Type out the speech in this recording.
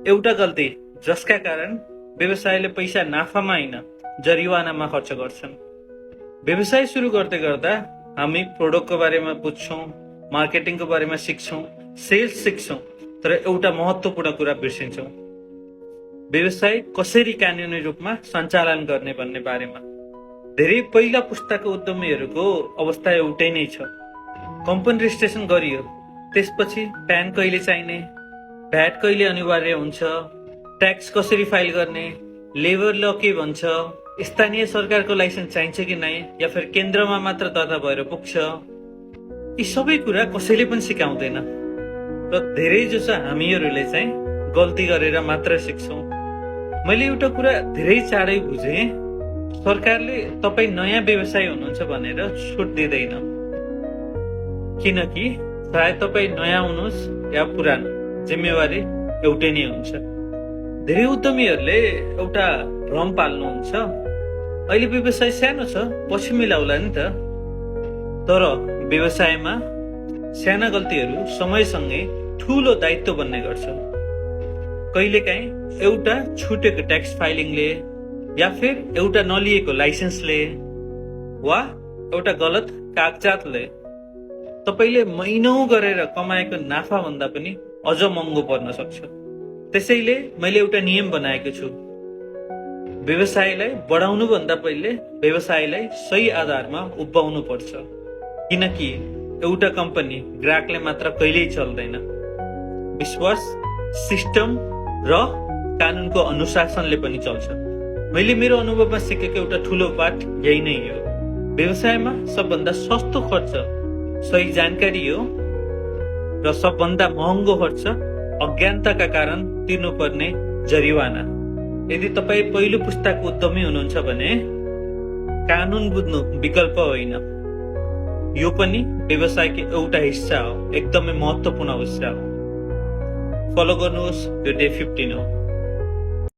एउटा गल्ती जसका कारण व्यवसायले पैसा नाफामा होइन जरिवानामा खर्च गर्छन्। व्यवसाय सुरु गर्दै गर्दा हामी प्रोडक्टको बारेमा बुझ्छौँ, मार्केटिङको बारेमा सिक्छौँ, सेल्स सिक्छौँ, तर एउटा महत्त्वपूर्ण कुरा बिर्सिन्छौँ, व्यवसाय कसरी कानुनी रूपमा सञ्चालन गर्ने भन्ने बारेमा। धेरै पहिला पुस्ताको उद्यमीहरूको अवस्था एउटै नै छ। कम्पनी रेजिस्ट्रेसन गरियो, त्यसपछि प्यान कहिले चाहिने, भ्याट कहिले अनिवार्य हुन्छ, ट्याक्स कसरी फाइल गर्ने, लेबर ल के भन्छ, स्थानीय सरकारको लाइसेन्स चाहिन्छ कि नै या फिर केन्द्रमा मात्र दर्ता भएर पुग्छ, यी सबै कुरा कसैले पनि सिकाउँदैन र धेरै जसो हामीहरूले चाहिँ गल्ती गरेर मात्र सिक्छौँ। मैले एउटा कुरा धेरै चाँडै बुझेँ, सरकारले तपाईँ नयाँ व्यवसाय हुनुहुन्छ भनेर छुट दिँदैन, किनकि चाहे तपाईँ नयाँ हुनुहोस् या पुरानो, जिम्मेवारी एउटै नै हुन्छ। धेरै उद्यमीहरूले एउटा भ्रम पाल्नुहुन्छ, अहिले व्यवसाय सानो छ पछि मिलाउला नि त। तर व्यवसायमा साना गल्तीहरू समयसँगै ठुलो दायित्व बन्ने गर्छ। कहिलेकाहीँ एउटा छुटेको ट्याक्स फाइलिङले या फिर एउटा नलिएको लाइसेन्सले वा एउटा गलत कागजातले तपाईँले महिनौं गरेर कमाएको नाफा भन्दा पनि अझ महँगो पर्न सक्छ। त्यसैले मैले एउटा नियम बनाएको छु, व्यवसायलाई बढाउनु भन्दा पहिले व्यवसायलाई सही आधारमा उभ्याउनु पर्छ, किनकि एउटा कम्पनी ग्राहकले मात्र कहिल्यै चल्दैन, विश्वास, सिस्टम र कानुनको अनुशासनले पनि चल्छ। मैले मेरो अनुभवमा सिकेको एउटा ठुलो पाठ यही नै हो, व्यवसायमा सबभन्दा सस्तो खर्च सही जानकारी हो र सबभन्दा महँगो खर्च अज्ञानताका कारण तिर्नुपर्ने जरिवाना। यदि तपाईँ पहिलो पुस्ताको उद्यमी हुनुहुन्छ भने कानुन बुझ्नु विकल्प होइन, यो पनि व्यवसायको एउटा हिस्सा हो, एकदमै महत्त्वपूर्ण हिस्सा हो। फलो गर्नुहोस्, यो डे 15 हो।